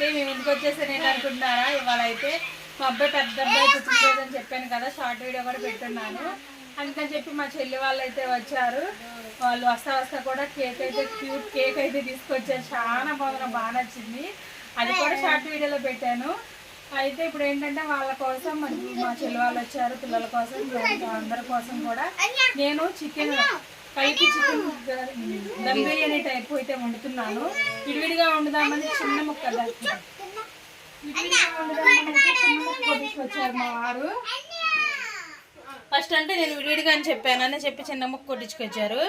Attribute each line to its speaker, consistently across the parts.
Speaker 1: అయితే మేము ఇంటికి వచ్చేసాను ఏంటనుకుంటున్నారా, ఇవాళ అయితే మా అబ్బాయి పెద్ద అబ్బాయి పుట్టినరోజని చెప్పాను కదా, షార్ట్ వీడియో కూడా పెట్టున్నాను. అందుకని చెప్పి మా చెల్లి వాళ్ళు అయితే వచ్చారు. వాళ్ళు వస్తా కూడా కేక్ అయితే క్యూట్ కేక్ అయితే తీసుకొచ్చారు. చాలా బాగా నచ్చింది. అది కూడా షార్ట్ వీడియోలో పెట్టాను. అయితే ఇప్పుడు ఏంటంటే వాళ్ళ కోసం మా చెల్లి వాళ్ళు వచ్చారు, పిల్లల కోసం, అందరి కోసం కూడా నేను చికెన్ కలిపి చికెన్ దమ్ బిర్యానీ టైప్ అయితే వండుతున్నాను. విడివిడిగా వండుదామని చిన్న ముక్క వచ్చారు మా వారు. ఫస్ట్ అంటే నేను విడివిడిగా అని చెప్పానని చెప్పి చిన్న ముక్క కొట్టించుకొచ్చారు.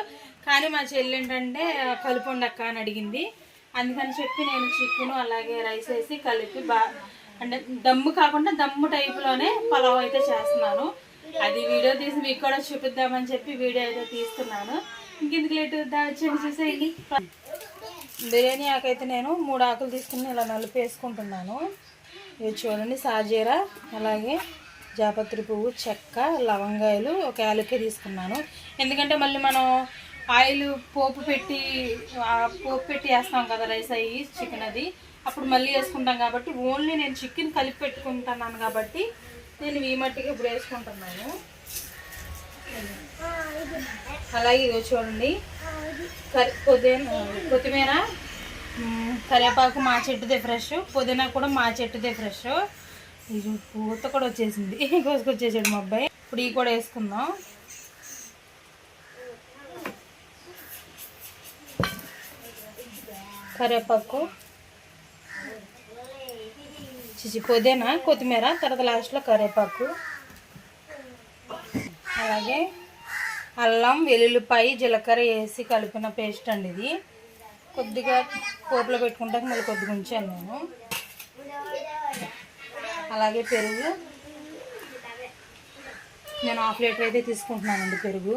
Speaker 1: కానీ మా చెల్లి ఏంటంటే కలిపి వండక్క అని అడిగింది. అందుకని చెప్పి నేను చికెన్ అలాగే రైస్ వేసి కలిపి అంటే దమ్ము కాకుండా దమ్ము టైప్లోనే పలావ్ అయితే చేస్తున్నాను. అది వీడియో తీసి మీకు కూడా చూపిద్దామని చెప్పి వీడియో అయితే తీస్తున్నాను. ఇంకెందుకు లేట్ వచ్చేది చూసేయండి. బిర్యానీ ఆకైతే నేను 3 ఆకులు తీసుకుని ఇలా నలుపు వేసుకుంటున్నాను. ఇవి చూడండి, సాజీరా అలాగే జాపత్రి పువ్వు, చెక్క, లవంగాయలు, ఒక యాలక్కి తీసుకున్నాను. ఎందుకంటే మళ్ళీ మనం ఆయిల్ పోపు పెట్టి వేస్తాం కదా రైస్ అయ్యి చికెన్ అది, అప్పుడు మళ్ళీ వేసుకుంటాం కాబట్టి ఓన్లీ నేను చికెన్ కలిపి పెట్టుకుంటున్నాను కాబట్టి నేను ఈ మట్టికి ఇప్పుడు వేసుకుంటున్నాను. అలాగే ఇదో చూడండి, కొత్తిమీర, కరివేపాకు మా చెట్టుదే ఫ్రెష్, పుదీనా కూడా మా చెట్టుదే ఫ్రెష్. ఇది పూత కూడా వచ్చేసింది, కోసుకొచ్చేసాడు మా అబ్బాయి. ఇప్పుడు ఇవి కూడా వేసుకుందాం. కరివేపాకు, పుదీనా, కొత్తిమీర, తర్వాత లాస్ట్లో కరివేపాకు, అలాగే అల్లం, వెల్లుల్లిపాయ, జీలకర్ర వేసి కలిపిన పేస్ట్ అండి ఇది. కొద్దిగా పోపులో పెట్టుకుంటాక మళ్ళీ కొద్దిగా ఉంచాను నేను. అలాగే పెరుగు, నేను 1/2 లీటర్ అయితే తీసుకుంటున్నానండి పెరుగు.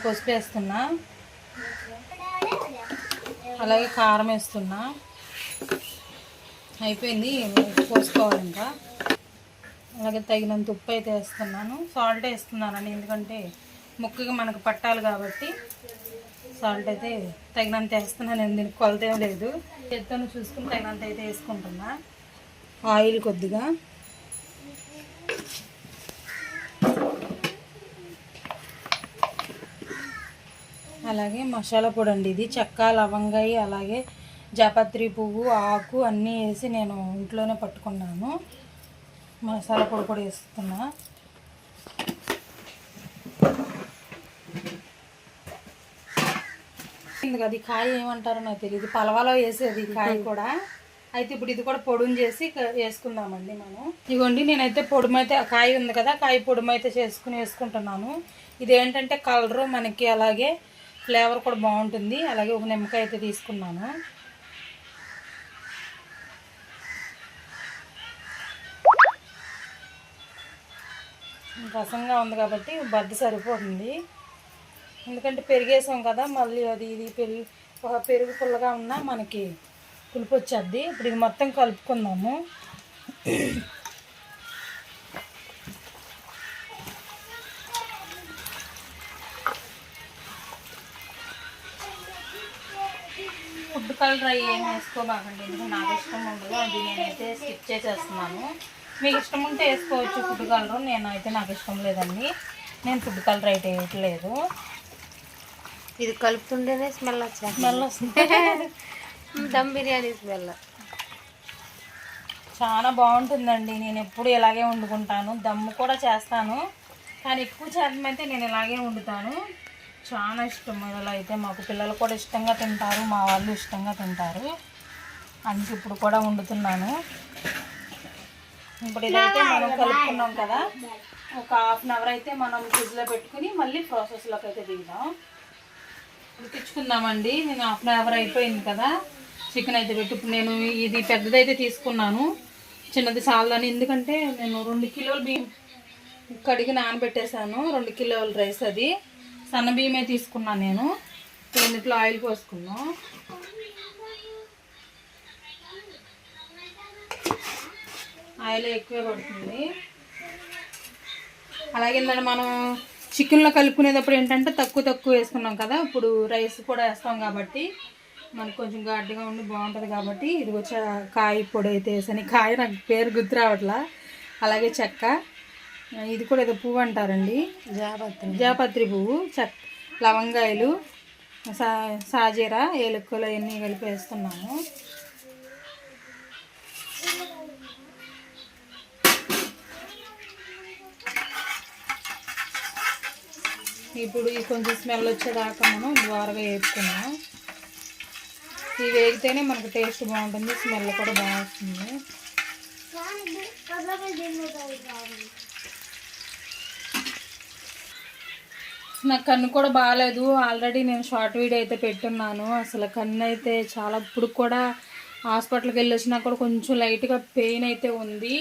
Speaker 1: పసుపు వేస్తున్నా, అలాగే కారం వేస్తున్నా. అయిపోయింది, పోసుకోవాలి ఇంకా. అలాగే తగినంత ఉప్పు అయితే వేస్తున్నాను. సాల్ట్ వేస్తున్నానండి, ఎందుకంటే ముక్కగా మనకు పట్టాలి కాబట్టి సాల్ట్ అయితే తగినంత వేస్తున్నాను. నేను దీనికి కొలత ఏం లేదు, చేత్తోనే చూసుకుని తగినంత అయితే వేసుకుంటున్నా. ఆయిల్ కొద్దిగా, అలాగే మసాలా పొడి అండి ఇది. చెక్క, లవంగాయి, అలాగే జాపత్రి పువ్వు, ఆకు అన్నీ వేసి నేను ఇంట్లోనే పట్టుకున్నాను. మసాలా పొడి కూడా వేస్తున్నా. అది కాయ ఏమంటారో నాకు తెలియదు, పలవలో వేసేది కాయ కూడా. అయితే ఇప్పుడు ఇది కూడా పొడుము చేసి వేసుకుందామండి మనం. ఇదిగోండి, నేనైతే పొడుమైతే కాయ ఉంది కదా, కాయ పొడుమైతే వేసుకుంటున్నాను. ఇదేంటంటే కలరు మనకి, అలాగే ఫ్లేవర్ కూడా బాగుంటుంది. అలాగే ఒక నిమ్మకాయ అయితే తీసుకున్నాను. రసంగా ఉంది కాబట్టి బద్ద సరిపోతుంది. ఎందుకంటే పెరిగేసాం కదా, మళ్ళీ అది ఇది పెరుగు పుల్లగా ఉన్నా మనకి పులుపు వచ్చేద్ది. ఇప్పుడు ఇది మొత్తం కలుపుకుందాము. ఫుడ్ కలర్ అవి ఏమి వేసుకోబాకండి, ఎందుకంటే నాకు ఇష్టం ఉండదు. అది నేనైతే స్కిప్ చేసేస్తున్నాను. మీకు ఇష్టం ఉంటే వేసుకోవచ్చు ఫుడ్ కలర్, నేనైతే నాకు ఇష్టం లేదండి, నేను ఫుడ్ కలర్ అయితే వేయట్లేదు.
Speaker 2: ఇది కలుపుతుంటేనే స్మెల్ వస్తుంది దమ్ బిర్యానీ స్మెల్
Speaker 1: చాలా బాగుంటుందండి. నేను ఎప్పుడు ఇలాగే వండుకుంటాను, దమ్ము కూడా చేస్తాను, కానీ ఎక్కువ శాతం అయితే నేను ఇలాగే వండుతాను. చాలా ఇష్టం ఇలా అయితే, మాకు పిల్లలు కూడా ఇష్టంగా తింటారు, మా వాళ్ళు ఇష్టంగా తింటారు. అందుకే ఇప్పుడు కూడా వండుతున్నాను. ఇప్పుడు ఇదైతే మనం కలుపుకున్నాం కదా, ఒక 1/2 అవర్ అయితే మనం ఫ్రిడ్జ్లో పెట్టుకుని మళ్ళీ ప్రాసెస్లోకి అయితే దిగుదాం. ఉడికించుకుందామండి. నేను 1/2 అవర్ అయిపోయింది కదా, చికెన్ అయితే పెట్టి ఇప్పుడు నేను ఇది పెద్దదైతే తీసుకున్నాను, చిన్నది చాలని. ఎందుకంటే నేను 2 కిలోల బియ్యం కడిగి నానబెట్టేశాను, 2 కిలోల రైస్. అది సన్న బియ్యమే తీసుకున్నాను నేను. దీంట్లో ఆయిల్ పోసుకున్నాం. ఆయిల్ ఎక్కువే పడుతుంది. అలాగే మనం చికెన్లో కలుపుకునేటప్పుడు ఏంటంటే తక్కువ వేసుకున్నాం కదా, ఇప్పుడు రైస్ కూడా వేస్తాం కాబట్టి మనకు కొంచెం ఘాటుగా ఉండి బాగుంటుంది. కాబట్టి ఇది వచ్చి కాయ పొడి అయితే వేసాను. కాయ నాకు పేరు గుర్తు రావట్లా. అలాగే చెక్క, ఇది కూడా ఏదో పువ్వు అంటారండి, జాపత్రి పువ్వు, లవంగాయలు, సాజీరా, ఏలక్కులు అవన్నీ కలిపి వేస్తున్నాము. ఇప్పుడు ఇది కొంచెం స్మెల్ వచ్చేదాకా మనం ద్వారగా వేపుకున్నాం. ఇవి వేగితేనే మనకు టేస్ట్ బాగుంటుంది, స్మెల్ కూడా బాగా వస్తుంది. నాకు కన్ను కూడా బాగాలేదు. ఆల్రెడీ నేను షార్ట్ వీడియో అయితే పెట్టున్నాను. అసలు కన్ను అయితే చాలా, ఇప్పుడు కూడా హాస్పిటల్కి వెళ్ళి వచ్చినా కూడా కొంచెం లైట్గా పెయిన్ అయితే ఉంది.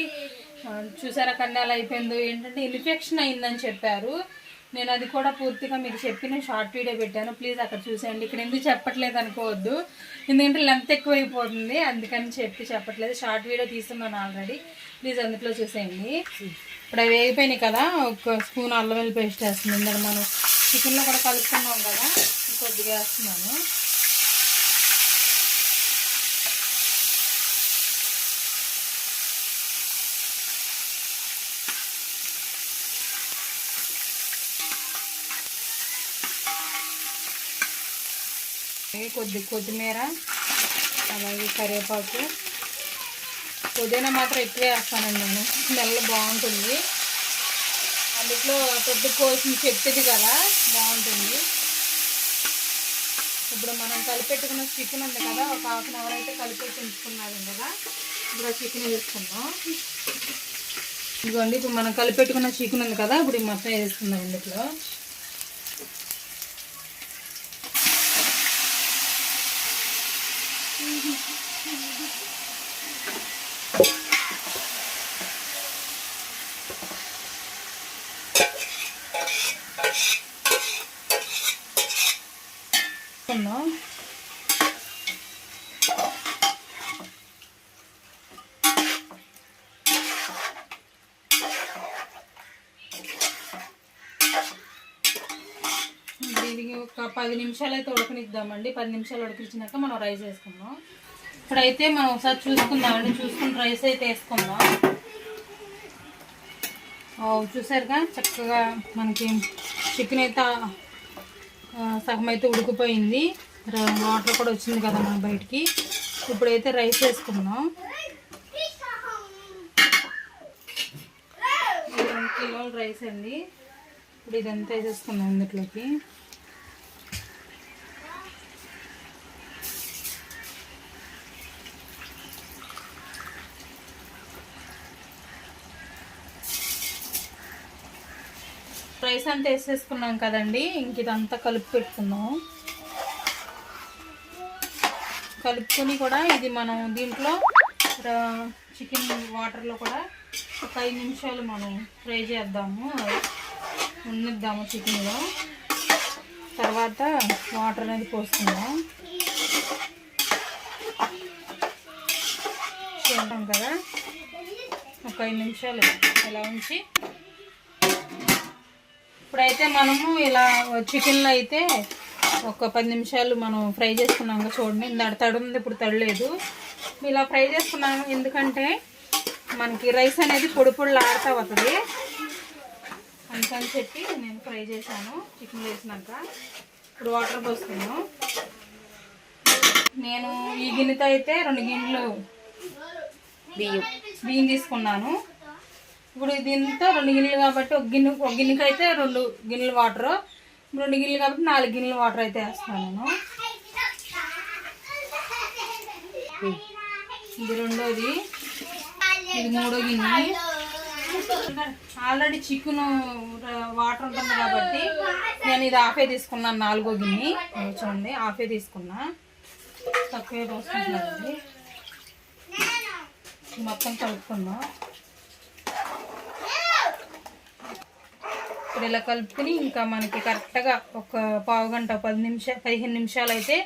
Speaker 1: చూసారా కన్ను ఎలా అయిపోయిందో. ఏంటంటే ఇన్ఫెక్షన్ అయిందని చెప్పారు. నేను అది కూడా పూర్తిగా మీకు చెప్పిన షార్ట్ వీడియో పెట్టాను, ప్లీజ్ అక్కడ చూసేయండి. ఇక్కడ ఎందుకు చెప్పట్లేదు అనుకోవద్దు, ఎందుకంటే లెంత్ ఎక్కువైపోతుంది, అందుకని చెప్పట్లేదు. షార్ట్ వీడియో తీస్తున్నాను ఆల్రెడీ, ప్లీజ్ అందులో చూసేయండి. ఇప్పుడు అవి వేగిపోయినాయి కదా, ఒక స్పూన్ అల్లం వెల్లుల్లి పేస్ట్ వేస్తుంది. ఇందులో మనం చికెన్లో కూడా కలుపుకున్నాం కదా, కొద్దిగా వేస్తున్నాను. కొత్తిమీర, అలాగే కరివేపాకు, పుదీనా మాత్రం ఎక్కువే వేస్తానండి నేను, స్మెల్ బాగుంటుంది. అందులో పెద్ద కోసిన చెట్టుది కదా, బాగుంటుంది. ఇప్పుడు మనం కలిపెట్టుకున్న చికెన్ ఉంది కదా, ఒక హాఫ్ అన్ అవర్ అయితే కలిపెట్టి ఉంచుకున్నాను కదా, ఇప్పుడు ఆ చికెన్ వేసుకుందాం. ఇదిగోండి, ఇప్పుడు మనం కలిపెట్టుకున్న చికెన్ ఉంది కదా, ఇప్పుడు మొత్తం వేసుకుందాం ఇందులో. దీనికి ఒక 10 నిమిషాలు అయితే ఉడకనిద్దామండి. 10 నిమిషాలు ఉడికించినాక మనం రైస్ వేసుకుందాం. ఇప్పుడైతే మనం ఒకసారి చూసుకుందామండి, చూసుకుని రైస్ అయితే వేసుకుందాం. చూసారుగా చక్కగా మనకి చికెన్ అయితే సగం అయితే ఉడికిపోయింది, వాటర్ కూడా వచ్చింది కదా మన బయటికి. ఇప్పుడైతే రైస్ వేసుకుందాం. 2 కిలోల రైస్ అండి. ఇప్పుడు ఇదంతా వేసేసుకుందాం ఇందులోకి. రైస్ అంతా వేసేసుకున్నాం కదండి, ఇంక ఇదంతా కలిపి పెట్టుకుందాం. కలుపుకొని కూడా ఇది మనం దీంట్లో చికెన్ వాటర్లో కూడా ఒక 5 నిమిషాలు మనం ఫ్రై చేద్దాము, ఉన్నిద్దాము చికెన్లో. తర్వాత వాటర్ అనేది పోసుకుందాం. చూద్దాం కదా, ఒక 5 నిమిషాలు ఇలా ఉంచి ఇప్పుడైతే మనము ఇలా చికెన్లో అయితే ఒక 10 నిమిషాలు మనం ఫ్రై చేసుకున్నాం కదా, చూడండి తడి ఉంది, ఇప్పుడు తడలేదు. ఇలా ఫ్రై చేసుకున్నాము ఎందుకంటే మనకి రైస్ అనేది పొడి పొడిలు ఆడుతూ వస్తుంది, అందుకని చెప్పి నేను ఫ్రై చేశాను చికెన్ వేసినాక. ఇప్పుడు వాటర్ పోసుకున్నాను. నేను ఈ గిన్నెతో అయితే 2 గిన్నెలు బియ్యం తీసుకున్నాను. ఇప్పుడు దీంతో 2 గిన్నెలు కాబట్టి ఒక గిన్నెకి అయితే 2 గిన్నెలు వాటరు, 2 గిన్నెలు కాబట్టి 4 గిన్నెలు వాటర్ అయితే వేస్తాను నేను. ఇది రెండోది, ఇది 3వ గిన్నె. ఆల్రెడీ చికెన్ వాటర్ ఉంటుంది కాబట్టి నేను ఇది హాఫే తీసుకున్నాను. 4వ గిన్నె చూడండి, హాఫే తీసుకున్నా, తక్కువే పోసుకుంటున్నాను. మొత్తం కలుపుకుందాం. ఇప్పుడు ఇలా కలుపుకుని ఇంకా మనకి కరెక్ట్గా ఒక పావు గంట 15 నిమిషాలు అయితే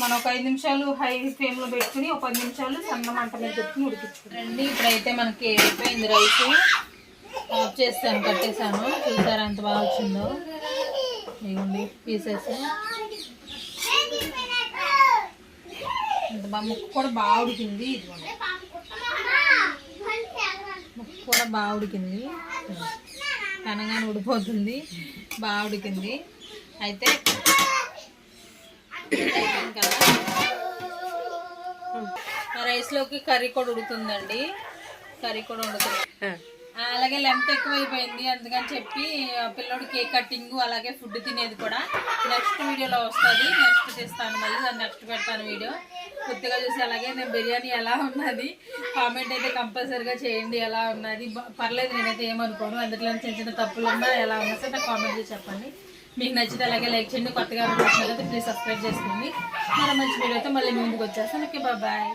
Speaker 1: మనం ఒక 5 నిమిషాలు హై ఫ్లేమ్లో పెట్టుకుని ఒక 10 నిమిషాలు సన్న మంట మీద పెట్టుకుని ఉడికించుకోండి. ఇప్పుడైతే మనకి అయిపోయింది రైస్. ఆఫ్ చేస్తాను, కట్టేసాను. చూసారా ఎంత బాగా వచ్చిందో. ఇవ్వండి పీసెస్. ముక్క కూడా బాగా ఉడికింది. ఇదిగోండి ముక్క కూడా బాగా ఉడికింది. కనగానే ఉడిపోతుంది. బాగా ఉడికింది. అయితే రైస్లోకి కర్రీ కూడా ఉడుకుతుందండి. కర్రీ కూడా ఉడుకుతుంది. అలాగే లెంత్ ఎక్కువైపోయింది, అందుకని చెప్పి పిల్లోడు కేక్ కటింగ్ అలాగే ఫుడ్ తినేది కూడా నెక్స్ట్ వీడియోలో వస్తుంది. నెక్స్ట్ చేస్తాను, మళ్ళీ దాన్ని నెక్స్ట్ పెడతాను వీడియో. కొద్దిగా చూసి అలాగే నేను బిర్యానీ ఎలా ఉన్నది కామెంట్ అయితే కంపల్సరీగా చేయండి. ఎలా ఉన్నది పర్లేదు, నేనైతే ఏమనుకోను. అందులో చిన్న చిన్న తప్పులు ఉన్నా ఎలా ఉన్నా సరే నాకు కామెంట్ చేసి చెప్పండి. మీకు నచ్చితే అలాగే లైక్ చేయండి. కొత్తగా చూసినట్లయితే ప్లీజ్ సబ్స్క్రైబ్ చేసుకోండి. మరో మంచి వీడియో అయితే మళ్ళీ ముందుకు వచ్చేస్తాను. Okay, bye.